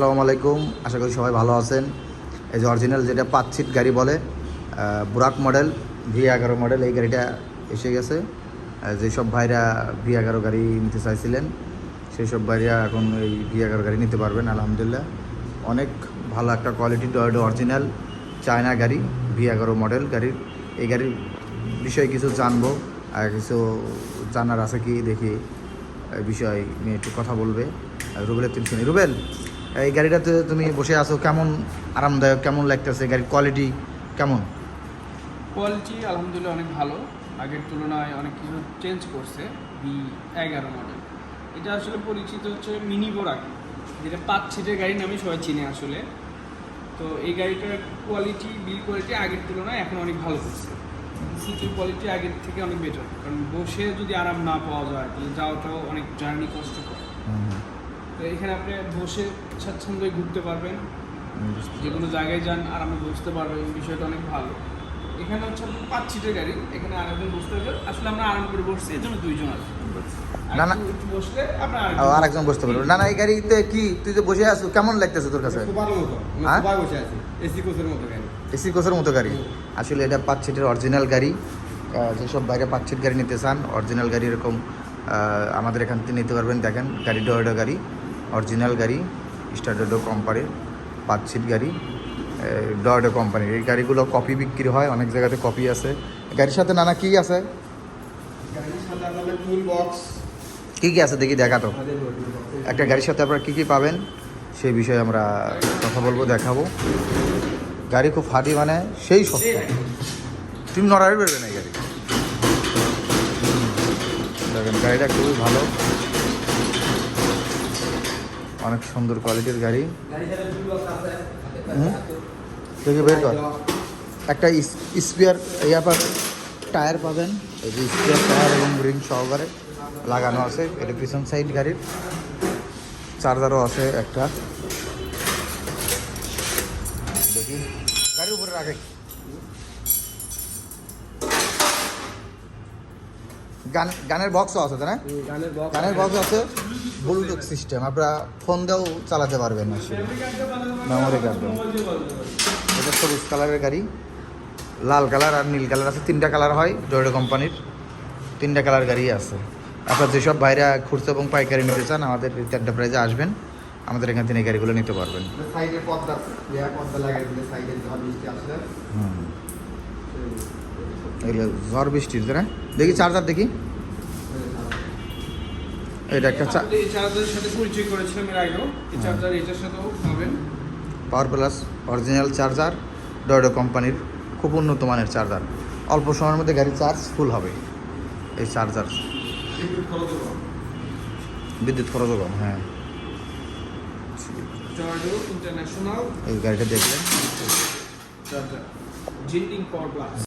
আসসালামু আলাইকুম, আশা করি সবাই ভালো আছেন। এই যে অরিজিনাল যেটা 5 সিট গাড়ি বলে, বুরাক মডেল V11 মডেল, এই গাড়িটা এসে গেছে। যেসব ভাইরা V11 গাড়ি নিতে চাইছিলেন সেই সব ভাইরা এখন এই V11 গাড়ি নিতে পারবেন। আলহামদুলিল্লাহ অনেক ভালো একটা কোয়ালিটি অরিজিনাল চায়না গাড়ি, V11 মডেল গাড়ির। এই গাড়ির বিষয়ে কিছু জানবো আর কিছু জানার আছে কি দেখি, এই বিষয় নিয়ে একটু কথা বলবে রুবেলের তিন শুনি। রুবেল, এই গাড়িটাতে তুমি বসে আছো, কেমন আরামদায়ক, কেমন লাগতেছে? গাড়ির কোয়ালিটি কেমন? কোয়ালিটি আলহামদুলিল্লাহ অনেক ভালো, আগের তুলনায় অনেক কিছু চেঞ্জ করছে। V11 মডেল এটা আসলে পরিচিত হচ্ছে মিনি বোরাক, যেটা 5 সিটের গাড়ি নামে সবাই চিনে আসলে। তো এই গাড়িটার কোয়ালিটি, বিল কোয়ালিটি আগের তুলনায় এখন অনেক ভালো করছে। সিটের কোয়ালিটি আগের থেকে অনেক বেটার, কারণ বসে যদি আরাম না পাওয়া যায় তাহলে যাওয়াটাও অনেক জার্নি কষ্টকর। তো এখানে আপনি বসে স্বাচ্ছন্দ্যে ঘুরতে পারবেন, যে কোনো জায়গায় যান আরামে বসতে পারবেন, বিষয়টা অনেক ভালো। এখানে হচ্ছে 5 সিটের গাড়ি, এখানে আরেকজন বসতে পারবেন। আসলে আমরা আরাম করে বসছি, এর জন্য 2 জন আছে। না না, একটু বসলে আপনার আরেকজন বসতে পারবে। না না, এই গাড়িতে কি তুই যে বসে আছো কেমন লাগতেছে তোর কাছে? হ্যাঁ, বসে আছি এসি কোচের মতো গাড়ি। এসি কোচের মতো গাড়ি। আসলে এটা 5 সিটের অরিজিনাল গাড়ি। যেসব বাইরে 5 সিট গাড়ি নিতে চান, অরিজিনাল গাড়ি এরকম আমাদের এখান থেকে নিতে পারবেন। দেখেন গাড়ি ডয়েডো গাড়ি, অরিজিনাল গাড়ি, স্টারডো কোম্পানির 5 সিট গাড়ি, ডয়েডো কোম্পানির। এই গাড়িগুলো কপি বিক্রি হয়, অনেক জায়গাতে কপি আছে। গাড়ির সাথে নানা কী আছে? গাড়ির সাথে আপনাদের টুল বক্স কী কী আছে দেখি, দেখা তো। একটা গাড়ির সাথে আপনারা কী কী পাবেন সেই বিষয়ে আমরা কথা বলবো, দেখাবো। গাড়ি খুব ফাটি, মানে সেই সস্তা, তুমি নড়াই বেরবে না এই গাড়ি। দেখেন গাড়িটা খুবই ভালো, অনেক সুন্দর কোয়ালিটির গাড়ি। দেখি বের কর। একটা স্পেয়ার টায়ার পাবেন, এই যে স্পেয়ার টায়ার এবং রিং সহকারে লাগানো আছে। এটা পিছন সাইড গাড়ির। চার্জারও আছে একটা। দেখি গাড়ির উপরে রাখে। গানের বক্সও আছে, তাই না? গানের বক্স আছে, ব্লুটুথ সিস্টেম, আপনারা ফোন দিয়েও চালাতে পারবেন। আসলে মেমোরি কার্ড। এটা সবুজ কালারের গাড়ি, লাল কালার আর নীল কালার আছে। 3টা কালার হয় ডয়েডো কোম্পানির, 3টা কালার গাড়ি আছে। আপনার যেসব বাইরে খুচরা এবং পাইকারি নিতে চান আমাদের এন্টারপ্রাইজে আসবেন, আমাদের এখান থেকে এই গাড়িগুলো নিতে পারবেন। সাইডে পর্দা পর্দা লাগাই দিলে সাইডে ঝড় বৃষ্টি আসলে এগুলো ঝড় বৃষ্টির, তাই না? দেখি চার্জার দেখি। এটা একটা এই চার্জারের সাথে পরিচয় করেছিলাম এর আগেও। এই চার্জার এটার সাথেও পাবেন। পাওয়ার প্লাস অরিজিনাল চার্জার, ডয়েডো কোম্পানির, খুব উন্নত মানের চার্জার। অল্প সময়ের মধ্যে গাড়ি চার্জ ফুল হবে। এই চার্জার বিদ্যুৎ খরচও কম। হ্যাঁ, জর্ডো ইন্টারন্যাশনাল এই গাড়িটা দেখলেন। Charger, জিন্ডিং power plus.